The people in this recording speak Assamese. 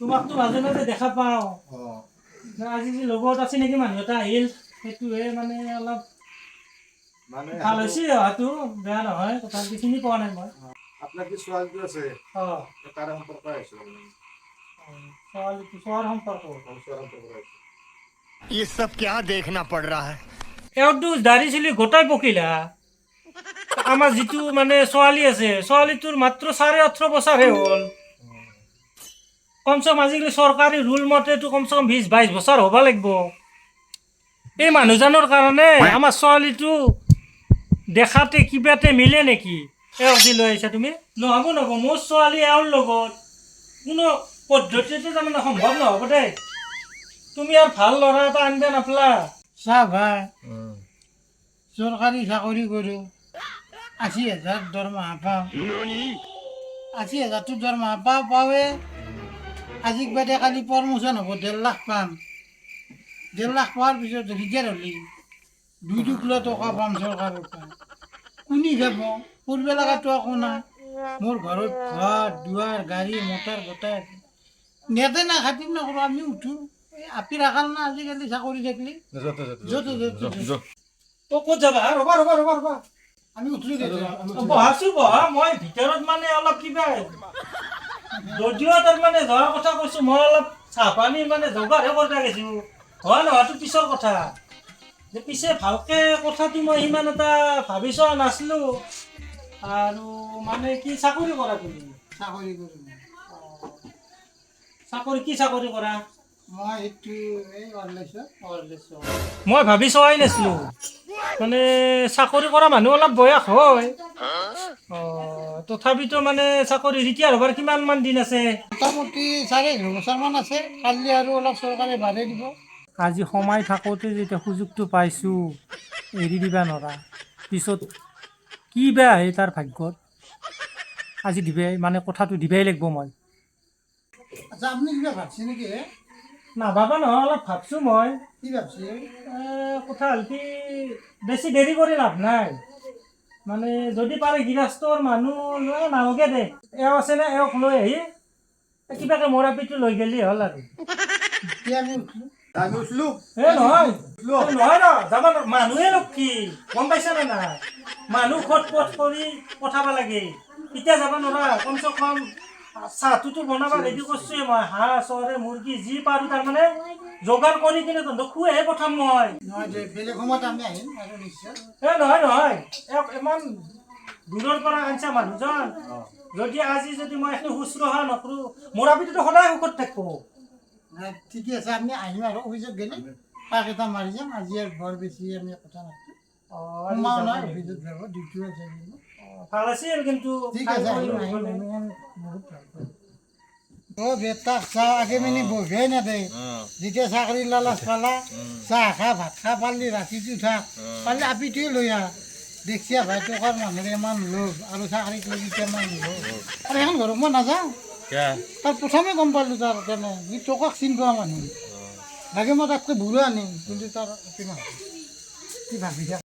তোমাকতো মাজে মাজে দেখা পাওঁ। আজি যে লগত আছে নেকি মানুহ এটা আহিল, সেইটোহে মানে অলপ ভাল হৈছে। অহাটো বেয়া নহয়, কথাটো চিনি পোৱা নাই মই। আপনাৰ কি ছোৱালীটো আছে? তাৰ সম্পৰ্ক আছে ছোৱাৰ সম্পৰ্ক। ये सब क्या देखना पड़ रहा है? এওঁতো দাড়ি চুলি গোটাই পকিলা। আমাৰ যিটো মানে ছোৱালী আছে, ছোৱালীটোৰ মাত্ৰ 18.5 বছৰহে হ'ল। কমচে কম আজিকালি চৰকাৰী ৰুল মতেতো কমচে কম 20-22 বছৰ হ'ব লাগিব। এই মানুহজনৰ কাৰণে আমাৰ ছোৱালীটো দেখাতে কিবাতে মিলে নেকি? এওঁক যি লৈ আহিছা তুমি, নহ'ব নহ'ব। মোৰ ছোৱালী এওঁৰ লগত কোনো পদ্ধতিতে তাৰমানে সম্ভৱ নহ'ব দেই। তুমি আৰু ভাল ল'ৰা এটা আনিব নাপলা। চাহ ভাই, চৰকাৰী চাকৰি কৰোঁ, 80,000 দৰমহা পাওঁ। 80,000টো দৰমহা পাওঁৱে। আজিক বাদে কালি প্ৰমোশ্যন হ'ব, 1.5 লাখ পাম। 1.5 লাখ পোৱাৰ পিছত ৰিটায়াৰ হ'লি 2 টকা পাম চৰকাৰৰ পৰা। কোনি যাব? কৰিব লগাটো একো নাই। মোৰ ঘৰত ঘৰ দুৱাৰ গাড়ী মটৰ গোটাই আছে। নেদে না খাতিৰ নকৰোঁ, আমি উঠোঁ। এই আপি ৰাখাল না আজিকালি চাকৰি থাকিলে য'ত ক'ত যাবা? ৰ'বা ৰ'বা ৰ'বা ৰ'বা, আমি উঠলোঁ দে। বহাচোন বহা। মই ভিতৰত মানে অলপ কিবা যদিও তাৰমানে যোৱাৰ কথা কৈছোঁ, মই অলপ চাহ পানী মানে যোগাৰহে কৰিব গৈছোঁ। হয় নহয়তো পিছৰ কথা। যে পিছে ভালকে কথাটো মই ইমান এটা ভাবি চোৱা নাছিলোঁ। আৰু মানে কি চাকৰি কৰা তুমি? চাকৰি কৰোঁ চাকৰি কি চাকৰি কৰা? মই এইটো এই অৰলেছত। মই ভাবি চোৱাই নাছিলোঁ। মানে চাকৰি কৰা মানুহ অলপ বয়স হয়। তথাপিতো মানে চাকৰি ৰিটায়াৰ হ'বৰ কিমান মান দিন আছে? মোটামুটি 4.5 বছৰমান আছে। কালি আৰু অলপ চৰকাৰে বাঢ়াই দিব। আজি সোমাই থাকোঁতে যেতিয়া সুযোগটো পাইছোঁ, এৰি দিবা নোৱাৰা। পিছত কি বা আহে তাৰ ভাগ্যত, আজি দিবাই মানে কথাটো দিবাই লাগিব মই। আচ্ছা, আপুনি কিবা ভাবছে নেকি? নাভাবা নহয়, অলপ ভাবছোঁ মই। কি ভাবছে? কথা হ'ল কি, বেছি দেৰি কৰি লাভ নাই। মানে যদি পাৰে গৃহস্থৰ মানুহ লৈ নালগে দে। এওঁ আছে নে, এওঁক লৈ আহি কিবাকে মৰাপিটো লৈ গেলি হ'ল আৰু। এতিয়া আমি উঠলোঁ। আমি উঠলোঁ। নহয় নহয় ন, যাব মানুহে লক্ষী, গম পাইছা নে নাই? মানুহ খট পট কৰি পঠাব লাগে, এতিয়া যাব নোৱাৰা। কমচে কম চাহটোতো বনাব ৰেডি কৰিছোঁৱে মই। হাঁহ চৰে মুৰ্গী যি পাৰোঁ তাৰমানে যোগাৰ কৰি কিনে তহঁতক খুৱাইহে পঠাম মই। নহয় দে, বেলেগ সময়ত আমি আহিম আৰু নিশ্চয়। নহয় নহয়, ইমান দূৰৰ পৰা আনিছা মানুহজন, যদি আজি যদি মই এইখিনি শুশ্ৰূষা নকৰোঁ, মৰাপিটোতো সদায় সুখত থাকিব। নাই, ঠিকে আছে, আমি আহিম আৰু অফিচত গ'লে পাক এটা মাৰি যাম। আজি আৰু বৰ বেছি আমি কথা নাপাতোঁ। সোমাও নাই, অফিচত যাব, ডিউটিও আছে। ভাল আছিল কিন্তু। ঠিক আছে, আহিম আহিম, বহুত ভাল পাম। অ' বেটা, চাহ আগে মিনি বহিবই নেদে। যেতিয়া চাকৰি লালাচ পালা, চাহ খা ভাত খা পাৰলি, ৰাতিটো থাক পাৰলি, আপিটোৱে লৈ আহ। দেখিছা ভাই, টকাৰ মানুহৰ ইমান লোভ আৰু চাকৰিক লৈ ইমান লোভ। আৰু এখন ঘৰত মই নাযাওঁ। তাৰ প্ৰথমে গম পালোঁ তাৰ তেনে সি টকাক চিনি পোৱা মানুহ। লাগে মই তাতকৈ বুঢ়া আনিম, কিন্তু তাৰ কি ভাবি থাক।